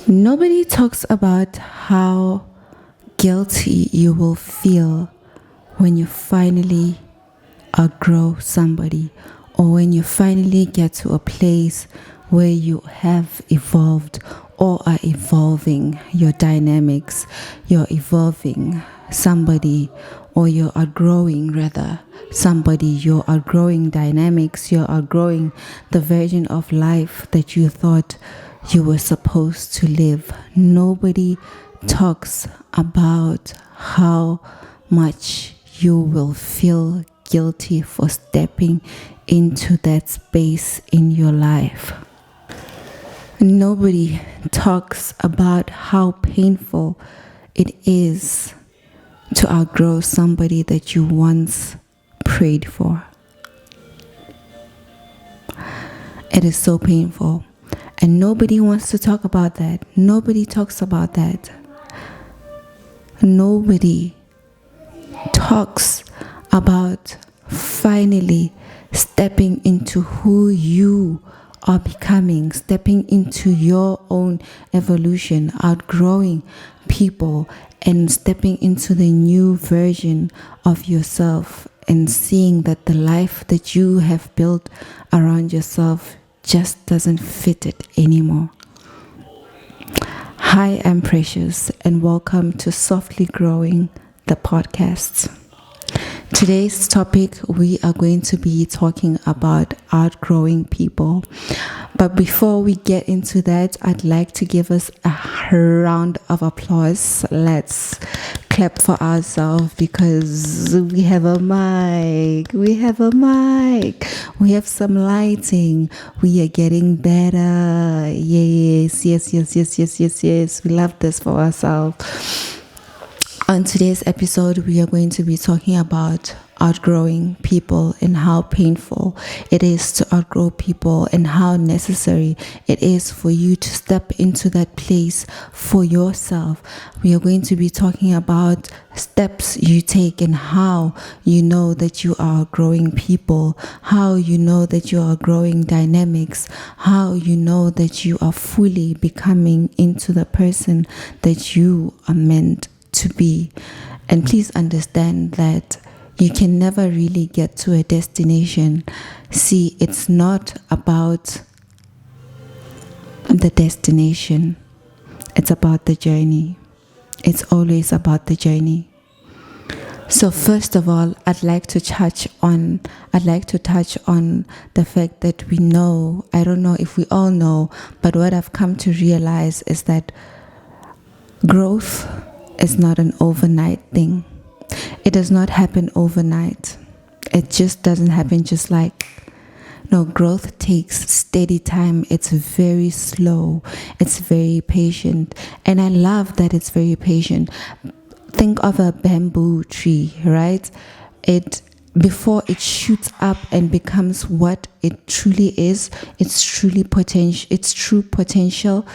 Nobody talks about how guilty you will feel when you finally outgrow somebody, or when you finally get to a place where you have evolved or are evolving your dynamics. You're evolving somebody, or you're outgrowing rather somebody. You're outgrowing dynamics. You're outgrowing the version of life that you thought you were supposed to live. Nobody talks about how much you will feel guilty for stepping into that space in your life. Nobody talks about how painful it is to outgrow somebody that you once prayed for. It is so painful. And nobody wants to talk about that. Nobody talks about that. Nobody talks about finally stepping into who you are becoming, stepping into your own evolution, outgrowing people, and stepping into the new version of yourself, and seeing that the life that you have built around yourself just doesn't fit it anymore. Hi, I'm Precious, and welcome to Softly Growing, the podcast. Today's topic, we are going to be talking about outgrowing people. But before we get into that, I'd like to give us a round of applause. Let's clap for ourselves because we have a mic. We have some lighting. We are getting better. Yes. We love this for ourselves. On today's episode, we are going to be talking about outgrowing people and how painful it is to outgrow people, and how necessary it is for you to step into that place for yourself. We are going to be talking about steps you take and how you know that you are outgrowing people, how you know that you are outgrowing dynamics, how you know that you are fully becoming into the person that you are meant to be. And please understand that you can never really get to a destination. See, it's not about the destination. It's about the journey. It's always about the journey. So first of all, I'd like to touch on the fact that we know, I don't know if we all know, but what I've come to realize is that growth is not an overnight thing. It does not happen overnight. It just doesn't happen just like. No, growth takes steady time. It's very slow. It's very patient. And I love that it's very patient. Think of a bamboo tree, right? Before it shoots up and becomes what it truly is, its true potential,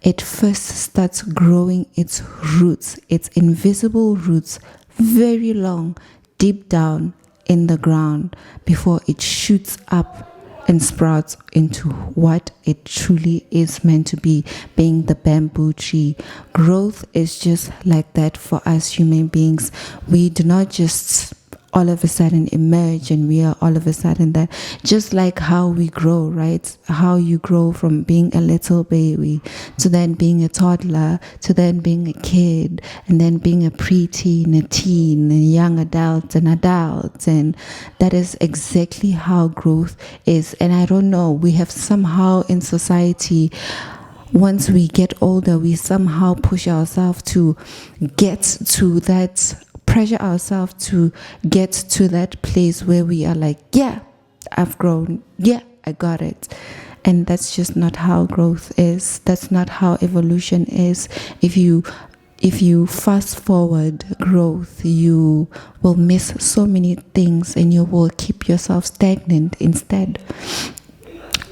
it first starts growing its roots, its invisible roots, very long, deep down in the ground, before it shoots up and sprouts into what it truly is meant to be, being the bamboo tree. Growth is just like that for us human beings. We do not just all of a sudden emerge and we are all of a sudden that. Just like how we grow, right? How you grow from being a little baby to then being a toddler, to then being a kid, and then being a preteen, a teen, a young adult, an adult. And that is exactly how growth is. And I don't know, we have somehow in society, once we get older, we somehow push ourselves to get to that, pressure ourselves to get to that place where we are like, yeah, I've grown. Yeah, I got it. And that's just not how growth is. That's not how evolution is. If you fast forward growth, you will miss so many things and you will keep yourself stagnant instead,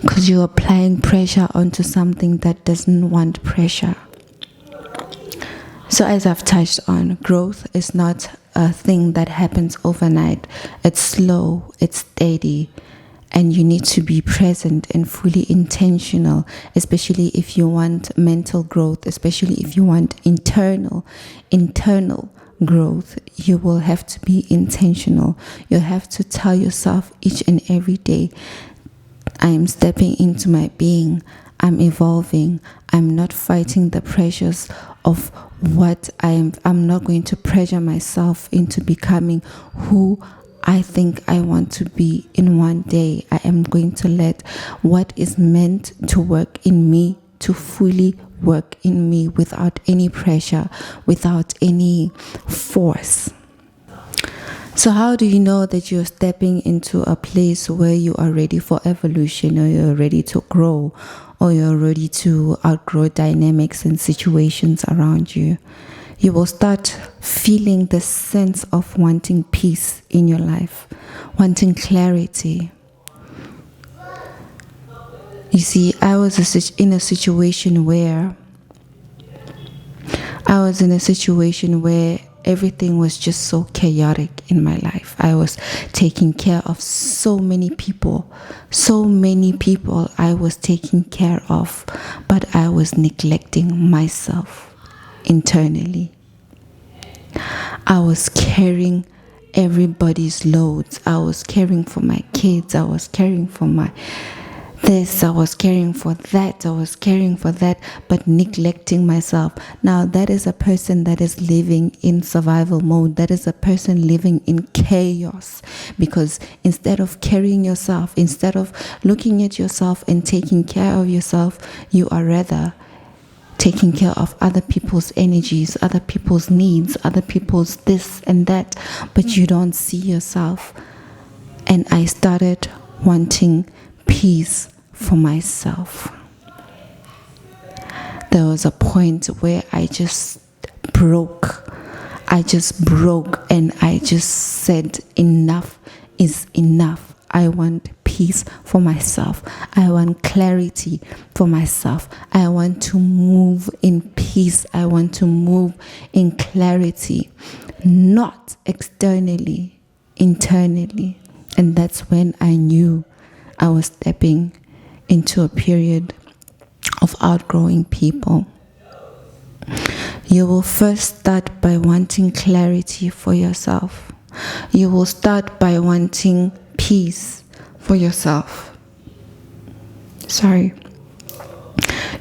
because you're applying pressure onto something that doesn't want pressure. So as I've touched on, growth is not a thing that happens overnight. It's slow, it's steady, And you need to be present and fully intentional, especially if you want mental growth, especially if you want internal growth. You will have to be intentional. You have to tell yourself each and every day, I am stepping into my being. I'm evolving. I'm not fighting the pressures of what I am. I'm not going to pressure myself into becoming who I think I want to be in one day. I am going to let what is meant to work in me to fully work in me without any pressure, without any force. So how do you know that you're stepping into a place where you are ready for evolution, or you're ready to grow, or you're ready to outgrow dynamics and situations around you? You will start feeling the sense of wanting peace in your life, wanting clarity. You see, I was in a situation where everything was just so chaotic in my life. I was taking care of so many people I was taking care of, but I was neglecting myself internally. I was carrying everybody's loads. I was caring for my kids. I was caring for my this. I was caring for that, but neglecting myself. Now, that is a person that is living in survival mode. That is a person living in chaos, because instead of carrying yourself, instead of looking at yourself and taking care of yourself, you are rather taking care of other people's energies, other people's needs, other people's this and that, but you don't see yourself. And I started wanting peace for myself. There was a point where I just broke and I just said, enough is enough. I want peace for myself. I want clarity for myself. I want to move in peace. I want to move in clarity, not externally, internally. And that's when I knew I was stepping into a period of outgrowing people. You will first start by wanting clarity for yourself. You will start by wanting peace for yourself.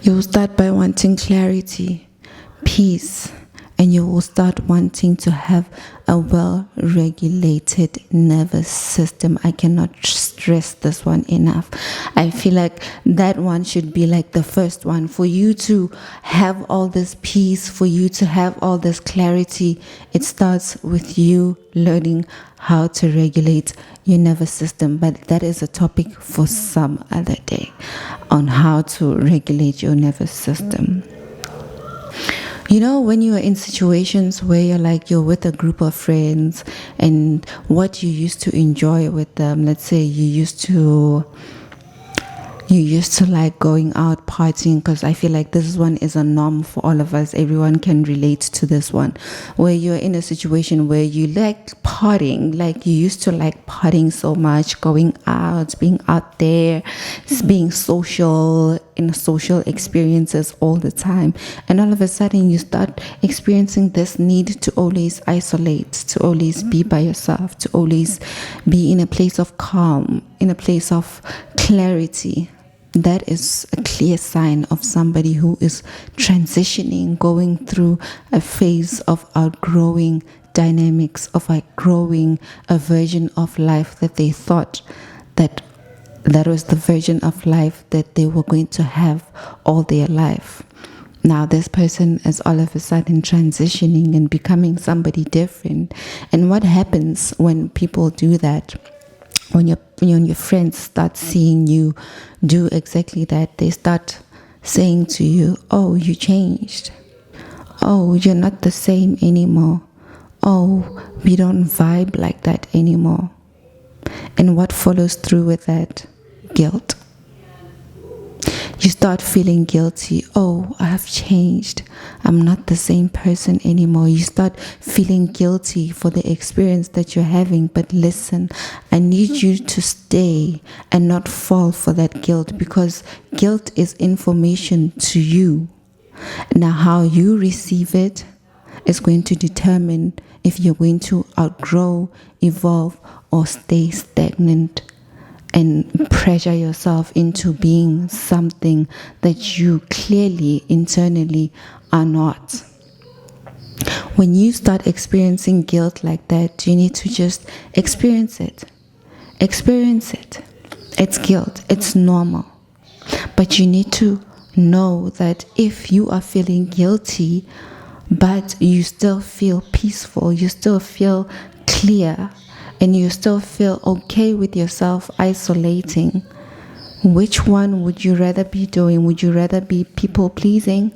You will start by wanting clarity, peace, and you will start wanting to have a well-regulated nervous system. I cannot stress this one enough. I feel like that one should be like the first one. For you to have all this peace, for you to have all this clarity, it starts with you learning how to regulate your nervous system. But that is a topic for some other day, on how to regulate your nervous system. You know, when you are in situations where you're with a group of friends, and what you used to enjoy with them, let's say you used to like going out partying, because I feel like this one is a norm for all of us. Everyone can relate to this one, where you're in a situation where you like partying, like you used to like partying so much, going out, being out there, being social, in social experiences all the time. And all of a sudden you start experiencing this need to always isolate, to always be by yourself, to always be in a place of calm, in a place of clarity. That is a clear sign of somebody who is transitioning, going through a phase of outgrowing dynamics, of outgrowing a version of life that they thought that was the version of life that they were going to have all their life. Now this person is all of a sudden transitioning and becoming somebody different. And what happens when people do that? When your friends start seeing you do exactly that, they start saying to you, oh, you changed. Oh, you're not the same anymore. Oh, we don't vibe like that anymore. And what follows through with that? Guilt. You start feeling guilty. Oh, I have changed. I'm not the same person anymore. You start feeling guilty for the experience that you're having. But listen, I need you to stay and not fall for that guilt, because guilt is information to you. Now, how you receive it is going to determine if you're going to outgrow, evolve, or stay stagnant and pressure yourself into being something that you clearly internally are not. When you start experiencing guilt like that, you need to just experience it. Experience it. It's guilt. It's normal. But you need to know that if you are feeling guilty, but you still feel peaceful, you still feel clear, and you still feel okay with yourself isolating, which one would you rather be doing? Would you rather be people pleasing?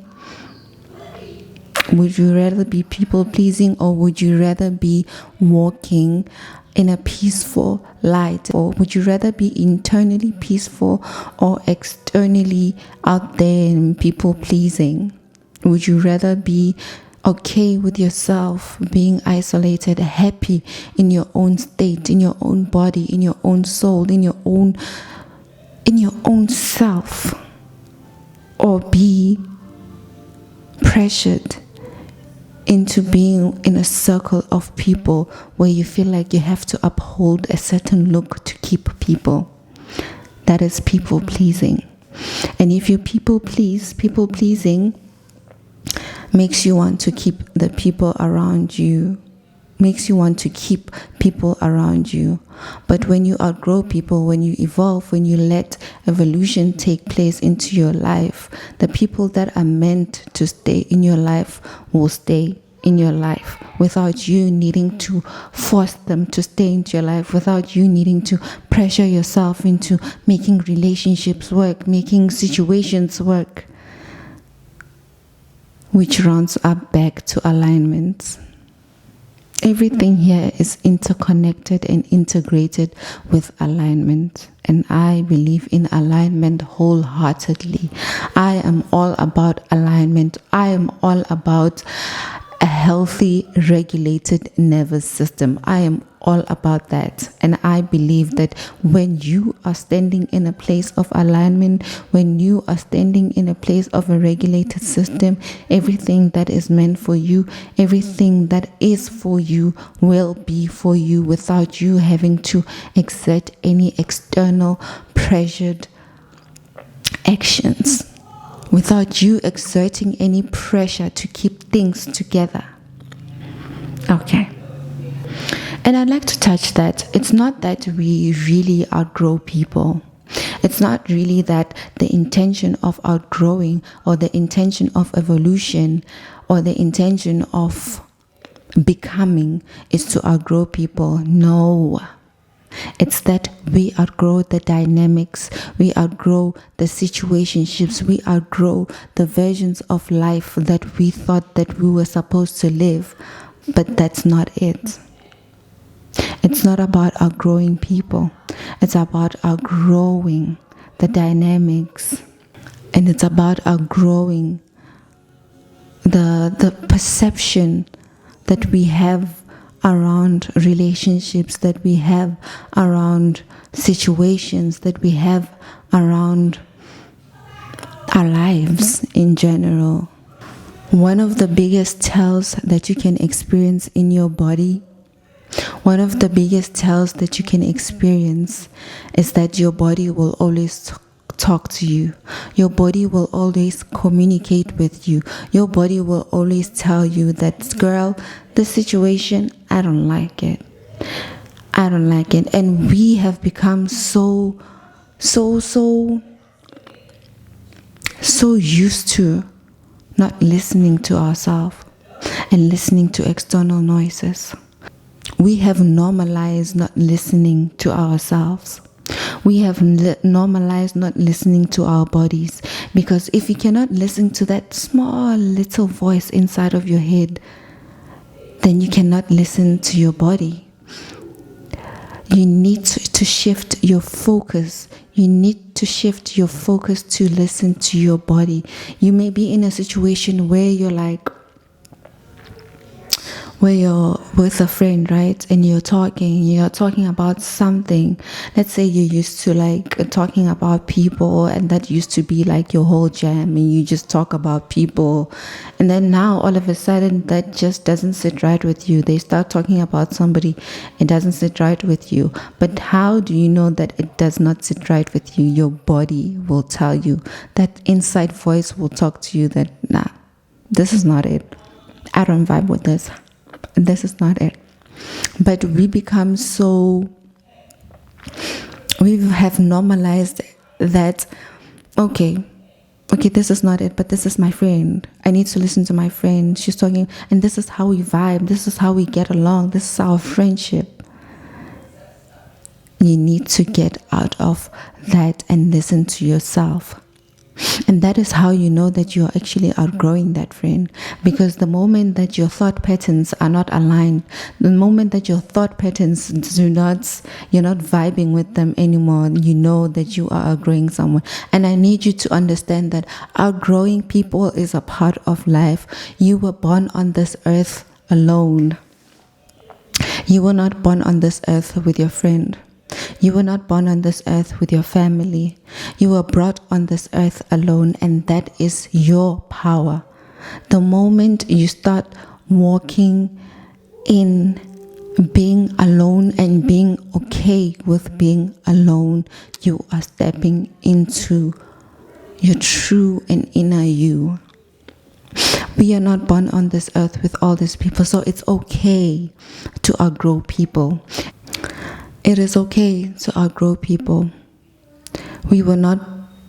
Would you rather be people pleasing, or would you rather be walking in a peaceful light? Or would you rather be internally peaceful or externally out there and people pleasing? Would you rather be okay with yourself, being isolated, happy in your own state, in your own body, in your own soul, in your own self, or be pressured into being in a circle of people where you feel like you have to uphold a certain look to keep people? That is people pleasing. And if you people pleasing makes you want to keep the people around you, makes you want to keep people around you. But when you outgrow people, when you evolve, when you let evolution take place into your life, the people that are meant to stay in your life will stay in your life without you needing to force them to stay into your life, without you needing to pressure yourself into making relationships work, making situations work. Which rounds up back to alignment. Everything here is interconnected and integrated with alignment. And I believe in alignment wholeheartedly. I am all about alignment. I am all about a healthy, regulated nervous system. I am all about that. And I believe that when you are standing in a place of alignment, when you are standing in a place of a regulated system, everything that is meant for you, everything that is for you will be for you without you having to exert any external pressured actions, without you exerting any pressure to keep things together. Okay. And I'd like to touch that. It's not that we really outgrow people. It's not really that the intention of outgrowing or the intention of evolution or the intention of becoming is to outgrow people. No. It's that we outgrow the dynamics, we outgrow the situationships, we outgrow the versions of life that we thought that we were supposed to live. But that's not it. It's not about outgrowing people. It's about outgrowing the dynamics. And it's about outgrowing the perception that we have around relationships, that we have around situations, that we have around our lives in general. One of the biggest tells that you can experience in your body, one of the biggest tells that you can experience is that your body will always talk to you. Your body will always communicate with you. Your body will always tell you that, girl, this situation, I don't like it. I don't like it. And we have become so used to not listening to ourselves and listening to external noises. We have normalized not listening to ourselves. We have normalized not listening to our bodies, because if you cannot listen to that small little voice inside of your head, then you cannot listen to your body. You need to shift your focus. You need to shift your focus to listen to your body. You may be in a situation where you're with a friend, right? And you're talking about something. Let's say you used to like talking about people, and that used to be like your whole jam, and you just talk about people. And then now all of a sudden that just doesn't sit right with you. They start talking about somebody, it doesn't sit right with you. But how do you know that it does not sit right with you? Your body will tell you. That inside voice will talk to you that, nah, this is not it. I don't vibe with this. This is not it. But we have normalized that, okay, this is not it, but this is my friend. I need to listen to my friend. She's talking, and this is how we vibe. This is how we get along. This is our friendship. You need to get out of that and listen to yourself. And that is how you know that you're actually outgrowing that friend. Because the moment that your thought patterns are not aligned, the moment that your thought patterns you're not vibing with them anymore, you know that you are outgrowing someone. And I need you to understand that outgrowing people is a part of life. You were born on this earth alone. You were not born on this earth with your friend. You were not born on this earth with your family. You were brought on this earth alone, and that is your power. The moment you start walking in being alone and being okay with being alone, you are stepping into your true and inner you. We are not born on this earth with all these people, so it's okay to outgrow people. It is okay to outgrow people. We were not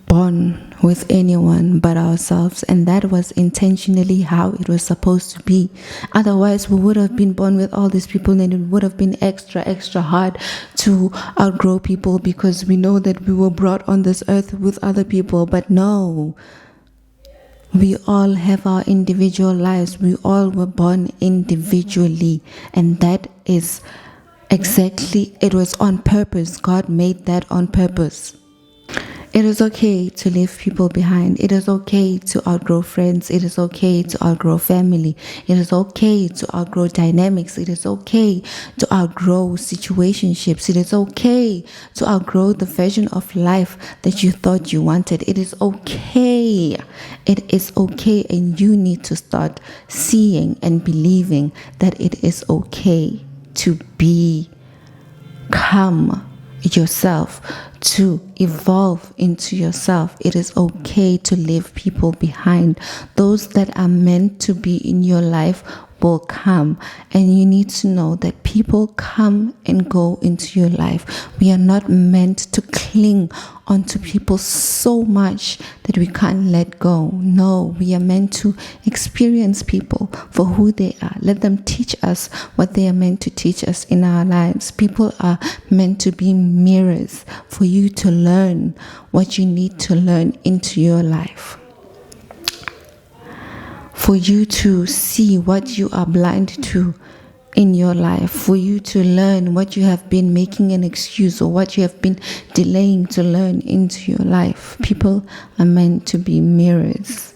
born with anyone but ourselves, and that was intentionally how it was supposed to be. Otherwise, we would have been born with all these people, and it would have been extra hard to outgrow people, because we know that we were brought on this earth with other people. But no, we all have our individual lives. We all were born individually, and that is exactly, it was on purpose. God made that on purpose. It is okay to leave people behind. It is okay to outgrow friends. It is okay to outgrow family. It is okay to outgrow dynamics. It is okay to outgrow situationships. It is okay to outgrow the version of life that you thought you wanted. It is okay. It is okay, and you need to start seeing and believing that it is okay to become yourself, to evolve into yourself. It is okay to leave people behind. Those that are meant to be in your life will come, and you need to know that people come and go into your life. We are not meant to cling onto people so much that we can't let go. No, we are meant to experience people for who they are. Let them teach us what they are meant to teach us in our lives. People are meant to be mirrors for you to learn what you need to learn into your life, for you to see what you are blind to in your life, for you to learn what you have been making an excuse or what you have been delaying to learn into your life. People are meant to be mirrors,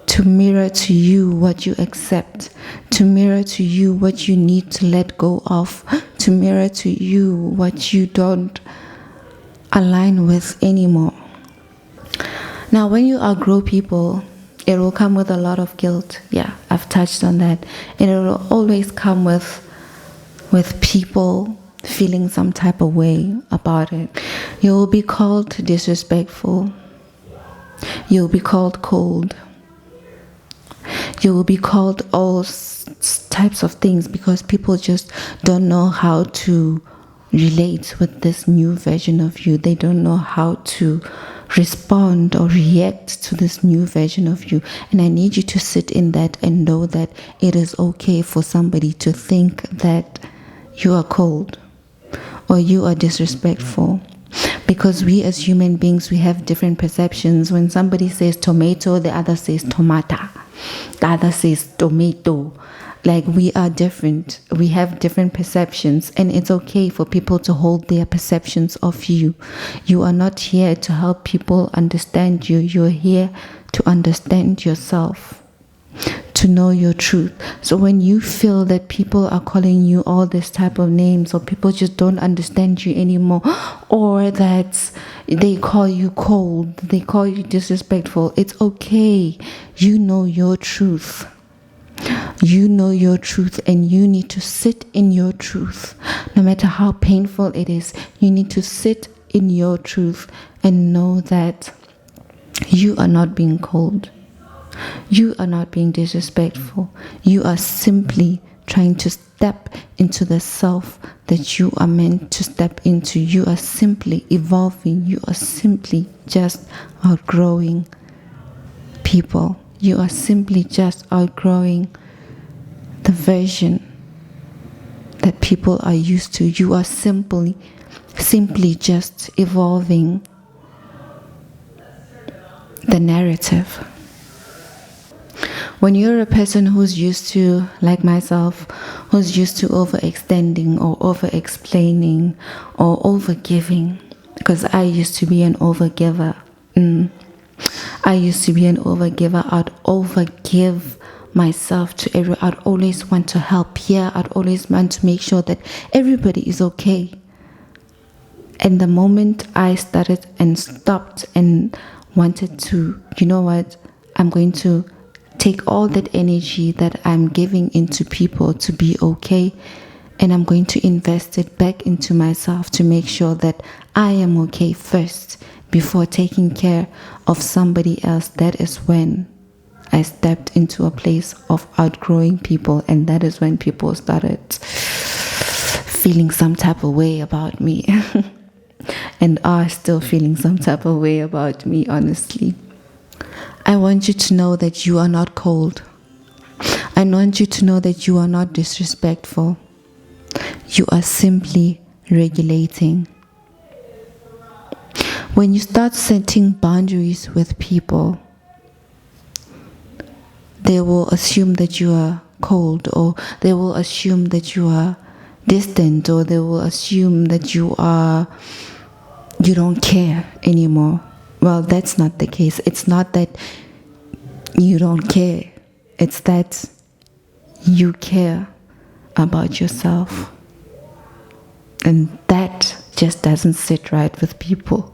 to mirror to you what you accept, to mirror to you what you need to let go of, to mirror to you what you don't align with anymore. Now, when you outgrow people, it will come with a lot of guilt. Yeah, I've touched on that. And it will always come with people feeling some type of way about it. You will be called disrespectful. You will be called cold. You will be called all types of things, because people just don't know how to relate with this new version of you. They don't know how to respond or react to this new version of you. And I need you to sit in that and know that it is okay for somebody to think that you are cold or you are disrespectful, because we as human beings, we have different perceptions. When somebody says tomato, the other says tomata, the other says tomato. Like, we are different. We have different perceptions, and it's okay for people to hold their perceptions of you. You are not here to help people understand you. You're here to understand yourself, to know your truth. So when you feel that people are calling you all this type of names, or people just don't understand you anymore, or that they call you cold, they call you disrespectful, it's okay. You know your truth. You know your truth, and you need to sit in your truth. No matter how painful it is, you need to sit in your truth and know that you are not being cold. You are not being disrespectful. You are simply trying to step into the self that you are meant to step into. You are simply evolving. You are simply just outgrowing people. You are simply just outgrowing the version that people are used to. You are simply just evolving the narrative. When you're a person who's used to, like myself, who's used to overextending or over-explaining or over-giving, because I used to be an overgiver. I used to be an overgiver. I'd overgive myself to everyone. I'd always want to help here. I'd always want to make sure that everybody is okay. And the moment I started and stopped and wanted to, you know what, I'm going to take all that energy that I'm giving into people to be okay, and I'm going to invest it back into myself to make sure that I am okay first before taking care of somebody else. That is when I stepped into a place of outgrowing people, and that is when people started feeling some type of way about me and are still feeling some type of way about me, honestly. I want you to know that you are not cold. I want you to know that you are not disrespectful. You are simply regulating. When you start setting boundaries with people, they will assume that you are cold, or they will assume that you are distant, or they will assume that you don't care anymore. Well, that's not the case. It's not that you don't care. It's that you care about yourself. And that just doesn't sit right with people.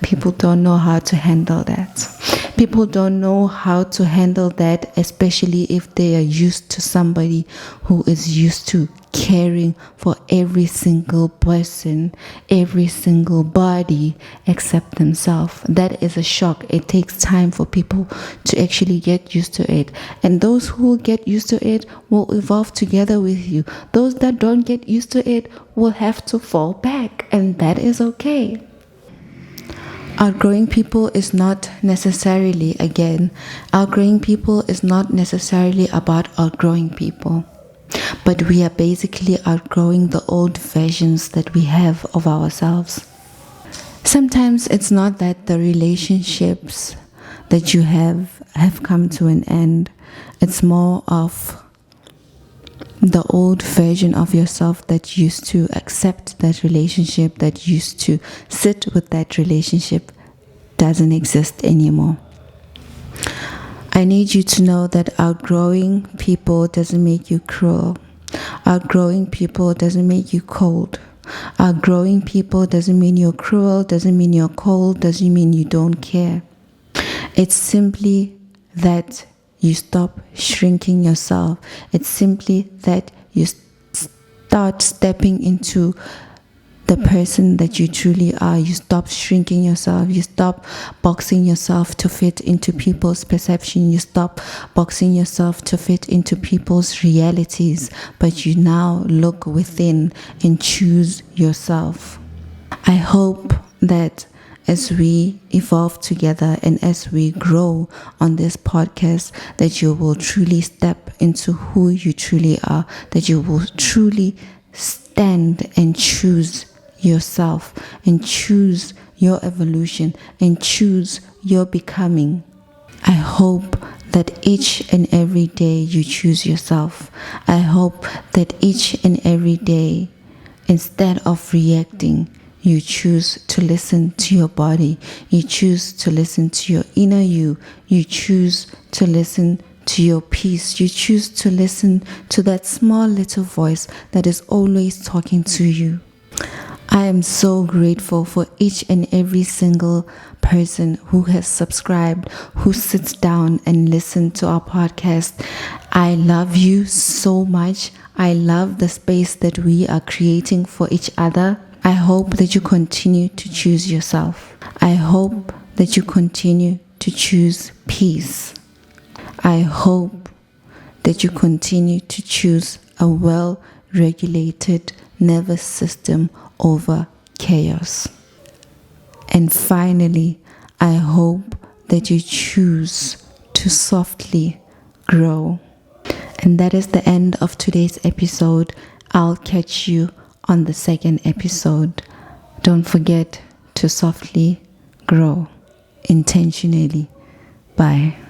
People don't know how to handle that. People don't know how to handle that, especially if they are used to somebody who is used to caring for every single person, every single body except themselves. That is a shock. It takes time for people to actually get used to it. And those who get used to it will evolve together with you. Those that don't get used to it will have to fall back, and that is okay. Outgrowing people is not necessarily, outgrowing people is not necessarily about outgrowing people. But we are basically outgrowing the old versions that we have of ourselves. Sometimes it's not that the relationships that you have come to an end. It's more of the old version of yourself that used to accept that relationship, that used to sit with that relationship, doesn't exist anymore. I need you to know that outgrowing people doesn't make you cruel. Outgrowing people doesn't make you cold. Outgrowing people doesn't mean you're cruel, doesn't mean you're cold, doesn't mean you don't care. It's simply that you stop shrinking yourself. It's simply that you start stepping into the person that you truly are. You stop shrinking yourself. You stop boxing yourself to fit into people's perception. You stop boxing yourself to fit into people's realities. But you now look within and choose yourself. I hope that as we evolve together and as we grow on this podcast, that you will truly step into who you truly are, that you will truly stand and choose yourself and choose your evolution and choose your becoming. I hope that each and every day you choose yourself. I hope that each and every day, instead of reacting, you choose to listen to your body. You choose to listen to your inner you. You choose to listen to your peace. You choose to listen to that small little voice that is always talking to you. I am so grateful for each and every single person who has subscribed, who sits down and listens to our podcast. I love you so much. I love the space that we are creating for each other. I hope that you continue to choose yourself. I hope that you continue to choose peace. I hope that you continue to choose a well-regulated nervous system over chaos. And finally, I hope that you choose to softly grow. And that is the end of today's episode. I'll catch you on the second episode. Don't forget to softly grow intentionally. Bye.